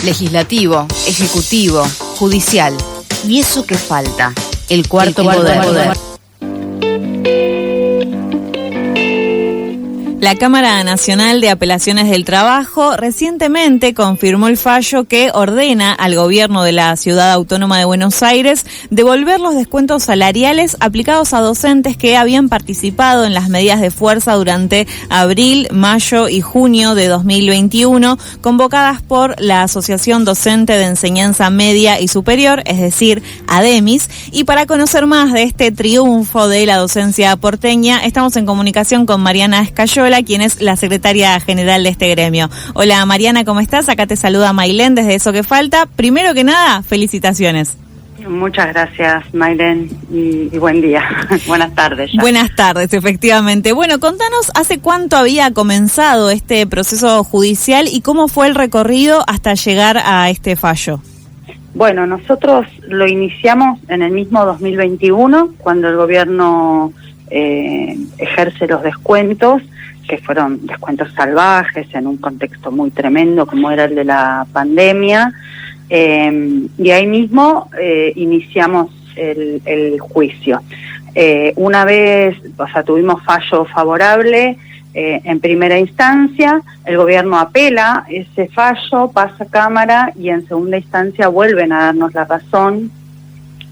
Legislativo, ejecutivo, judicial. ¿Y eso qué falta? El cuarto poder. La Cámara Nacional de Apelaciones del Trabajo recientemente confirmó el fallo que ordena al gobierno de la Ciudad Autónoma de Buenos Aires devolver los descuentos salariales aplicados a docentes que habían participado en las medidas de fuerza durante abril, mayo y junio de 2021, convocadas por la Asociación Docente de Enseñanza Media y Superior, es decir, ADEMIS. Y para conocer más de este triunfo de la docencia porteña, estamos en comunicación con Mariana Escayola, quien es la secretaria general de este gremio. Hola Mariana, ¿cómo estás? Acá te saluda Mailén desde Eso que Falta. Primero que nada, felicitaciones. Muchas gracias, Mailén, y buen día. Buenas tardes ya. Buenas tardes, efectivamente. Bueno, contanos, ¿hace cuánto había comenzado este proceso judicial y cómo fue el recorrido hasta llegar a este fallo? Bueno, nosotros lo iniciamos en el mismo 2021, cuando el gobierno ejerce los descuentos, que fueron descuentos salvajes en un contexto muy tremendo como era el de la pandemia, y ahí mismo iniciamos el juicio. Una vez, tuvimos fallo favorable en primera instancia, el gobierno apela ese fallo, pasa a Cámara y en segunda instancia vuelven a darnos la razón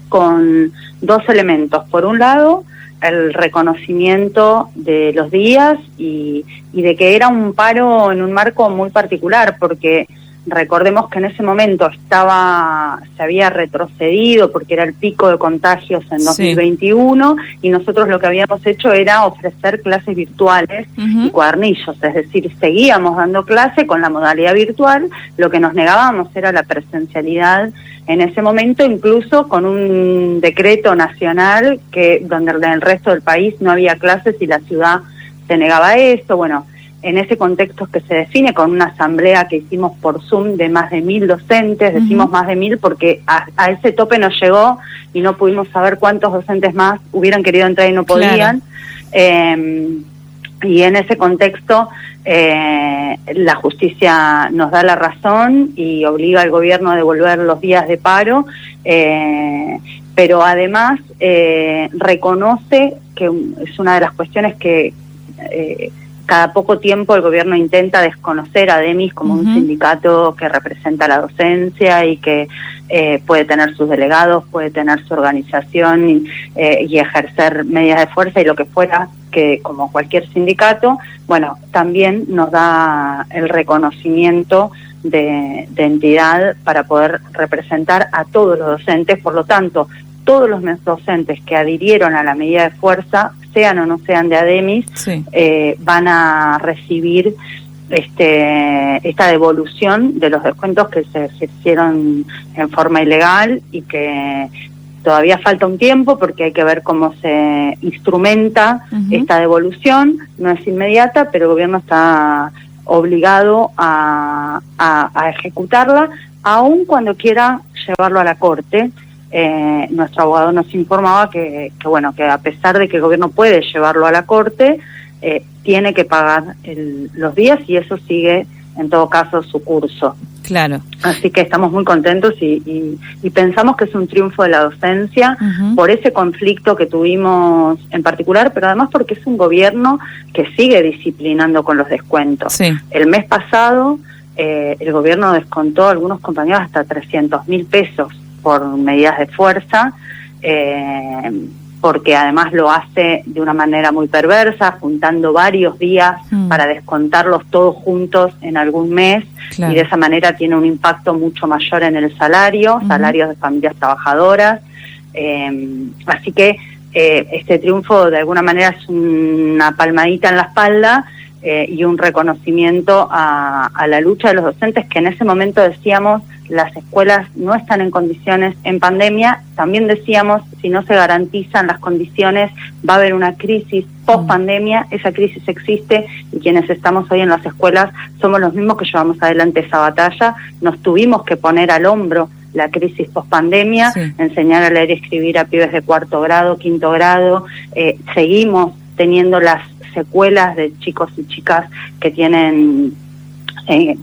con dos elementos. Por un lado, el reconocimiento de los días y de que era un paro en un marco muy particular, porque recordemos que en ese momento se había retrocedido porque era el pico de contagios en 2021, y nosotros lo que habíamos hecho era ofrecer clases virtuales y cuadernillos, es decir, seguíamos dando clase con la modalidad virtual, lo que nos negábamos era la presencialidad en ese momento, incluso con un decreto nacional donde en el resto del país no había clases y la ciudad se negaba a eso. Bueno, en ese contexto que se define con una asamblea que hicimos por Zoom de más de 1.000 docentes, decimos más de 1.000 porque a ese tope nos llegó y no pudimos saber cuántos docentes más hubieran querido entrar y no podían. Claro. Y en ese contexto la justicia nos da la razón y obliga al gobierno a devolver los días de paro, pero además reconoce que es una de las cuestiones que cada poco tiempo el gobierno intenta desconocer a ADEMIS como un sindicato que representa la docencia y que puede tener sus delegados, puede tener su organización y ejercer medidas de fuerza y lo que fuera, que como cualquier sindicato. Bueno, también nos da el reconocimiento de entidad para poder representar a todos los docentes. Por lo tanto, todos los docentes que adhirieron a la medida de fuerza, sean o no sean de ADEMIS, van a recibir esta devolución de los descuentos que se ejercieron en forma ilegal y que todavía falta un tiempo porque hay que ver cómo se instrumenta esta devolución. No es inmediata, pero el gobierno está obligado a ejecutarla, aun cuando quiera llevarlo a la Corte. Nuestro abogado nos informaba que a pesar de que el gobierno puede llevarlo a la Corte, tiene que pagar los días y eso sigue en todo caso su curso. Claro. Así que estamos muy contentos y pensamos que es un triunfo de la docencia por ese conflicto que tuvimos en particular, pero además porque es un gobierno que sigue disciplinando con los descuentos. El mes pasado el gobierno descontó a algunos compañeros hasta 300.000 pesos por medidas de fuerza, porque además lo hace de una manera muy perversa, juntando varios días para descontarlos todos juntos en algún mes, y de esa manera tiene un impacto mucho mayor en el salario, salarios de familias trabajadoras. Así que este triunfo de alguna manera es una palmadita en la espalda y un reconocimiento a la lucha de los docentes, que en ese momento decíamos las escuelas no están en condiciones en pandemia. También decíamos, si no se garantizan las condiciones, va a haber una crisis post-pandemia. Esa crisis existe y quienes estamos hoy en las escuelas somos los mismos que llevamos adelante esa batalla. Nos tuvimos que poner al hombro la crisis post-pandemia, enseñar a leer y escribir a pibes de 4º grado, 5º grado. Seguimos teniendo las secuelas de chicos y chicas que tienen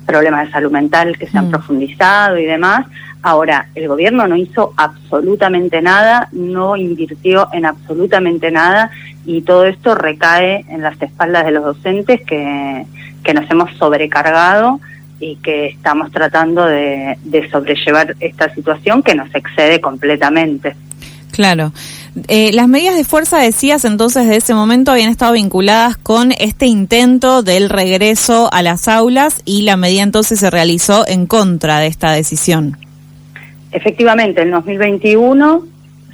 problemas de salud mental que se han profundizado y demás. Ahora, el gobierno no hizo absolutamente nada, no invirtió en absolutamente nada, y todo esto recae en las espaldas de los docentes que nos hemos sobrecargado y que estamos tratando de sobrellevar esta situación que nos excede completamente. Claro. Las medidas de fuerza, decías entonces, de ese momento habían estado vinculadas con este intento del regreso a las aulas, y la medida entonces se realizó en contra de esta decisión. Efectivamente, en 2021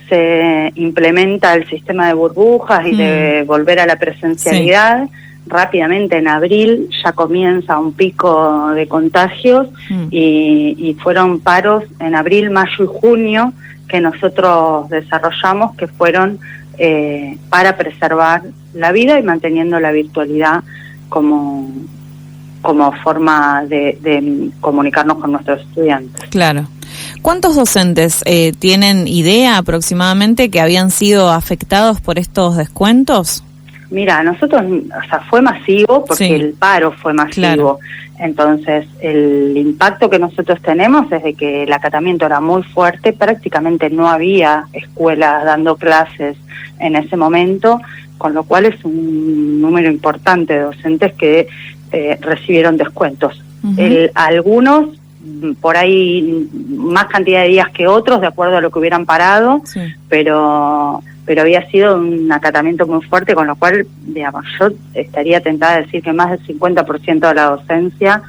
se implementa el sistema de burbujas y de volver a la presencialidad. Sí. Rápidamente en abril ya comienza un pico de contagios y fueron paros en abril, mayo y junio que nosotros desarrollamos, que fueron para preservar la vida y manteniendo la virtualidad como forma de comunicarnos con nuestros estudiantes. Claro. ¿Cuántos docentes tienen idea aproximadamente que habían sido afectados por estos descuentos? Mira, nosotros, o sea, fue masivo porque el paro fue masivo. Claro. Entonces, el impacto que nosotros tenemos es de que el acatamiento era muy fuerte, prácticamente no había escuelas dando clases en ese momento, con lo cual es un número importante de docentes que recibieron descuentos. Algunos, por ahí, más cantidad de días que otros, de acuerdo a lo que hubieran parado, pero había sido un acatamiento muy fuerte, con lo cual, digamos, yo estaría tentada de decir que más del 50% de la docencia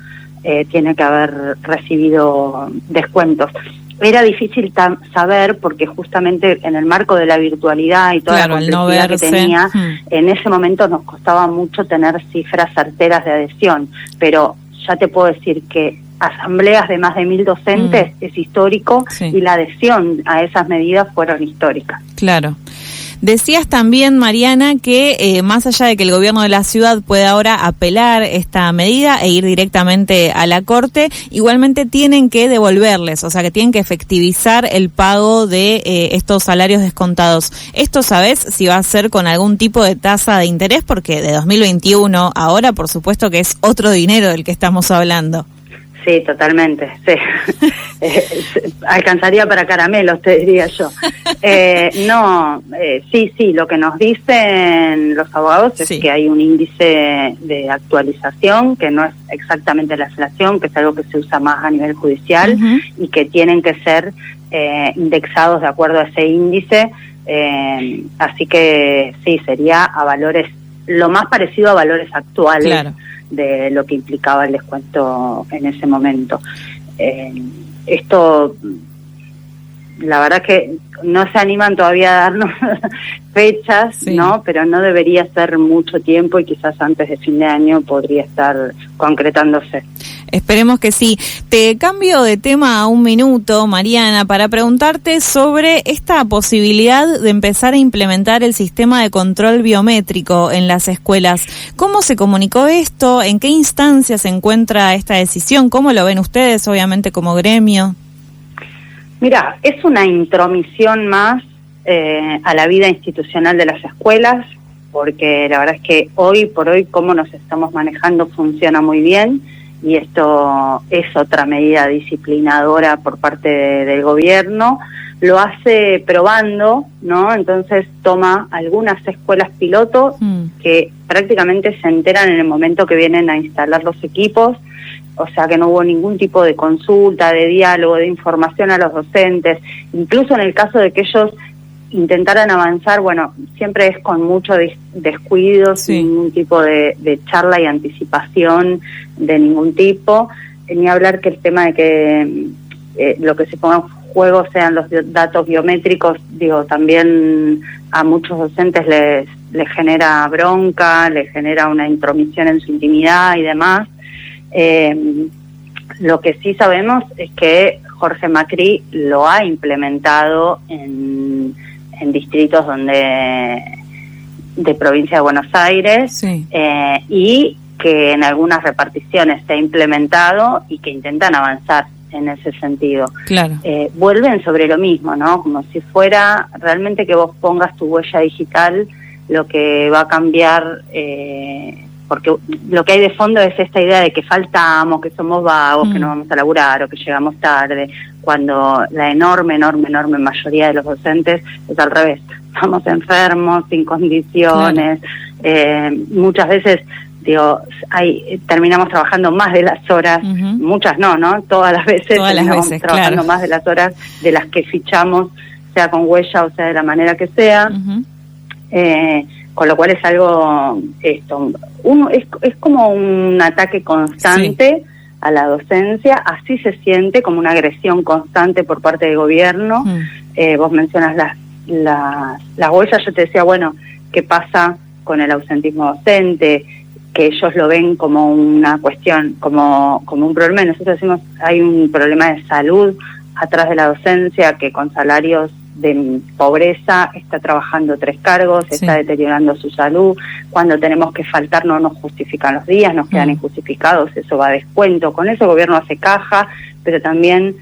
tiene que haber recibido descuentos. Era difícil saber porque justamente en el marco de la virtualidad y toda la complejidad que tenía, en ese momento nos costaba mucho tener cifras certeras de adhesión, pero ya te puedo decir que asambleas de más de 1.000 docentes es histórico y la adhesión a esas medidas fueron históricas. Claro. Decías también, Mariana, que más allá de que el gobierno de la ciudad puede ahora apelar esta medida e ir directamente a la Corte, igualmente tienen que devolverles, o sea que tienen que efectivizar el pago de estos salarios descontados. ¿Esto sabés si va a ser con algún tipo de tasa de interés? Porque de 2021 ahora, por supuesto que es otro dinero del que estamos hablando. Sí, totalmente, sí. Alcanzaría para caramelos, te diría yo. Sí, lo que nos dicen los abogados es que hay un índice de actualización, que no es exactamente la inflación, que es algo que se usa más a nivel judicial, y que tienen que ser indexados de acuerdo a ese índice, así que sí, sería a valores, lo más parecido a valores actuales. Claro. De lo que implicaba el descuento en ese momento. Esto, la verdad que no se animan todavía a darnos fechas, ¿no? Pero no debería ser mucho tiempo y quizás antes de fin de año podría estar concretándose. Esperemos que sí. Te cambio de tema a un minuto, Mariana, para preguntarte sobre esta posibilidad de empezar a implementar el sistema de control biométrico en las escuelas. ¿Cómo se comunicó esto? ¿En qué instancia se encuentra esta decisión? ¿Cómo lo ven ustedes, obviamente, como gremio? Mira, es una intromisión más a la vida institucional de las escuelas, porque la verdad es que hoy por hoy cómo nos estamos manejando funciona muy bien, y esto es otra medida disciplinadora por parte del gobierno. Lo hace probando, ¿no? Entonces toma algunas escuelas piloto que prácticamente se enteran en el momento que vienen a instalar los equipos, o sea que no hubo ningún tipo de consulta, de diálogo, de información a los docentes. Incluso en el caso de que ellos intentaran avanzar, bueno, siempre es con mucho descuido, sin ningún tipo de charla y anticipación de ningún tipo, ni hablar que el tema de que lo que se ponga en juego sean los datos biométricos, digo, también a muchos docentes les genera bronca, les genera una intromisión en su intimidad y demás. Lo que sí sabemos es que Jorge Macri lo ha implementado en distritos de provincia de Buenos Aires, y que en algunas reparticiones se ha implementado y que intentan avanzar en ese sentido. Claro. Vuelven sobre lo mismo, ¿no? Como si fuera realmente que vos pongas tu huella digital, lo que va a cambiar porque lo que hay de fondo es esta idea de que faltamos, que somos vagos, que no vamos a laburar o que llegamos tarde, cuando la enorme mayoría de los docentes es al revés. Estamos enfermos, sin condiciones, muchas veces terminamos trabajando más de las horas, muchas no, todas las veces terminamos trabajando más de las horas de las que fichamos, sea con huella o sea de la manera que sea, con lo cual es algo, es como un ataque constante a la docencia, así se siente, como una agresión constante por parte del gobierno. Vos mencionas las huellas, yo te decía, bueno, ¿qué pasa con el ausentismo docente? Que ellos lo ven como una cuestión, como un problema. Nosotros decimos, hay un problema de salud atrás de la docencia, que con salarios de pobreza está trabajando 3 cargos, está deteriorando su salud. Cuando tenemos que faltar no nos justifican los días, nos quedan injustificados, eso va a descuento. Con eso el gobierno hace caja, pero también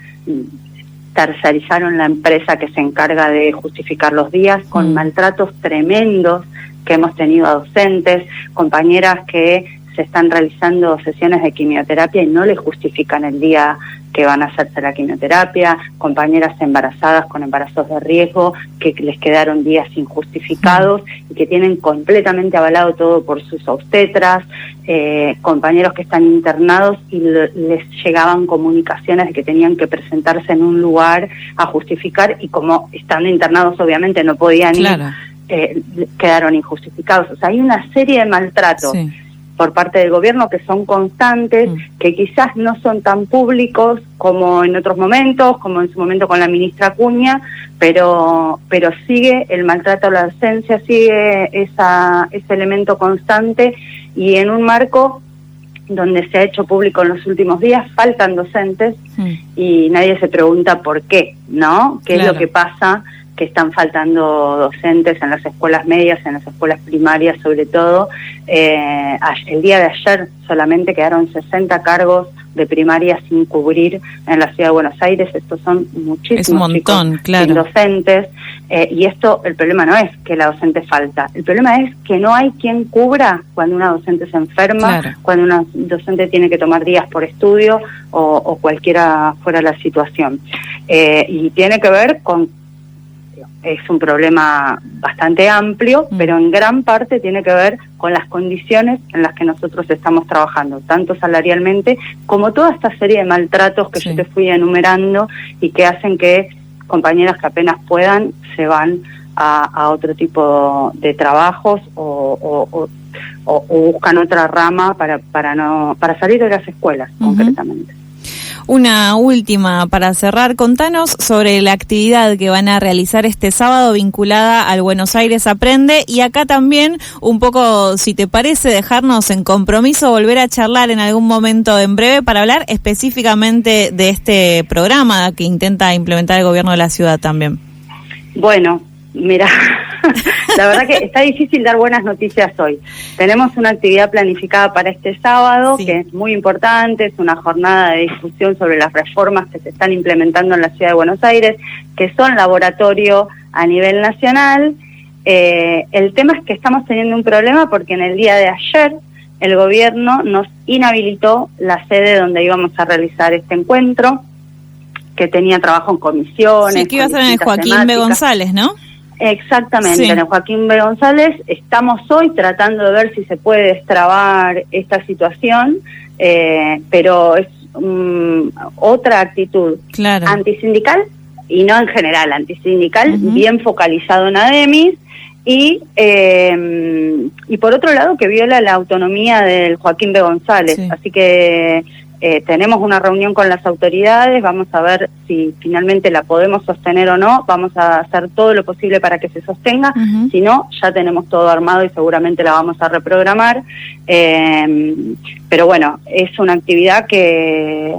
tercerizaron la empresa que se encarga de justificar los días, con maltratos tremendos que hemos tenido a docentes, compañeras que se están realizando sesiones de quimioterapia y no les justifican el día que van a hacerse la quimioterapia, compañeras embarazadas con embarazos de riesgo que les quedaron días injustificados y que tienen completamente avalado todo por sus obstetras, compañeros que están internados y les llegaban comunicaciones de que tenían que presentarse en un lugar a justificar, y como están internados obviamente no podían ir, quedaron injustificados. O sea, hay una serie de maltratos por parte del gobierno que son constantes, que quizás no son tan públicos como en otros momentos, como en su momento con la ministra Acuña, pero sigue el maltrato a la docencia, sigue ese elemento constante, y en un marco donde se ha hecho público en los últimos días, faltan docentes y nadie se pregunta por qué, ¿no? ¿Qué es lo que pasa? Que están faltando docentes en las escuelas medias, en las escuelas primarias sobre todo. El día de ayer solamente quedaron 60 cargos de primaria sin cubrir en la ciudad de Buenos Aires. Estos son muchísimos, es un montón, sin docentes, y esto, el problema no es que la docente falta, el problema es que no hay quien cubra cuando una docente se enferma, cuando una docente tiene que tomar días por estudio o cualquiera fuera la situación. Y tiene que ver con, es un problema bastante amplio, pero en gran parte tiene que ver con las condiciones en las que nosotros estamos trabajando, tanto salarialmente como toda esta serie de maltratos que yo te fui enumerando y que hacen que compañeras que apenas puedan se van a otro tipo de trabajos o buscan otra rama para salir de las escuelas, concretamente. Una última para cerrar, contanos sobre la actividad que van a realizar este sábado vinculada al Buenos Aires Aprende, y acá también un poco, si te parece, dejarnos en compromiso, volver a charlar en algún momento en breve para hablar específicamente de este programa que intenta implementar el gobierno de la ciudad también. Bueno, mira, la verdad que está difícil dar buenas noticias hoy. Tenemos una actividad planificada para este sábado que es muy importante, es una jornada de discusión sobre las reformas que se están implementando en la ciudad de Buenos Aires, que son laboratorio a nivel nacional. El tema es que estamos teniendo un problema porque en el día de ayer el gobierno nos inhabilitó la sede donde íbamos a realizar este encuentro, que tenía trabajo en comisiones. Sí, que iba a ser en el Joaquín B. González, ¿no? Exactamente, en el Joaquín B. González. Estamos hoy tratando de ver si se puede destrabar esta situación, pero es otra actitud antisindical, y no en general, antisindical, bien focalizado en ADEMIS, y por otro lado que viola la autonomía del Joaquín B. González. Así que tenemos una reunión con las autoridades, vamos a ver si finalmente la podemos sostener o no, vamos a hacer todo lo posible para que se sostenga, si no, ya tenemos todo armado y seguramente la vamos a reprogramar, pero bueno, es una actividad que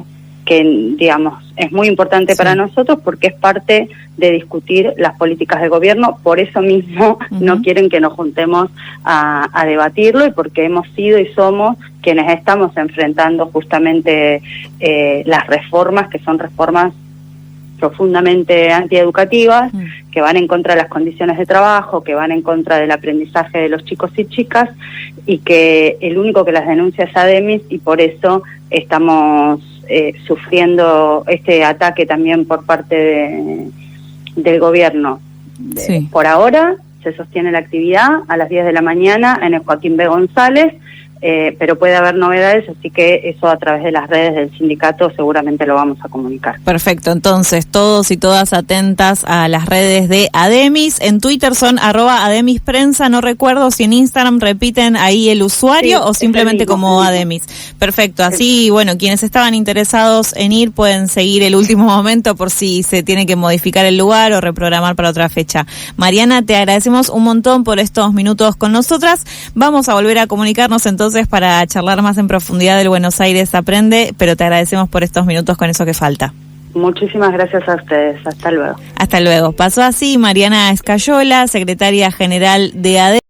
digamos, es muy importante para nosotros porque es parte de discutir las políticas de gobierno, por eso mismo no quieren que nos juntemos a debatirlo, y porque hemos sido y somos quienes estamos enfrentando justamente las reformas, que son reformas profundamente antieducativas, que van en contra de las condiciones de trabajo, que van en contra del aprendizaje de los chicos y chicas, y que el único que las denuncia es ADEMIS, y por eso estamos sufriendo este ataque también por parte del gobierno. Sí. Por ahora se sostiene la actividad a las 10 de la mañana en el Joaquín B. González, pero puede haber novedades, así que eso a través de las redes del sindicato seguramente lo vamos a comunicar. Perfecto, entonces todos y todas atentas a las redes de ADEMIS. En Twitter son @ADEMISPrensa, no recuerdo si en Instagram repiten ahí el usuario, sí, o simplemente como ADEMIS. Perfecto, así bueno, quienes estaban interesados en ir pueden seguir el último momento por si se tiene que modificar el lugar o reprogramar para otra fecha. Mariana, te agradecemos un montón por estos minutos con nosotras. Vamos a volver a comunicarnos entonces para charlar más en profundidad del Buenos Aires Aprende, pero te agradecemos por estos minutos con Eso que Falta. Muchísimas gracias a ustedes. Hasta luego. Hasta luego. Pasó así Mariana Escayola, secretaria general de ADEMIS.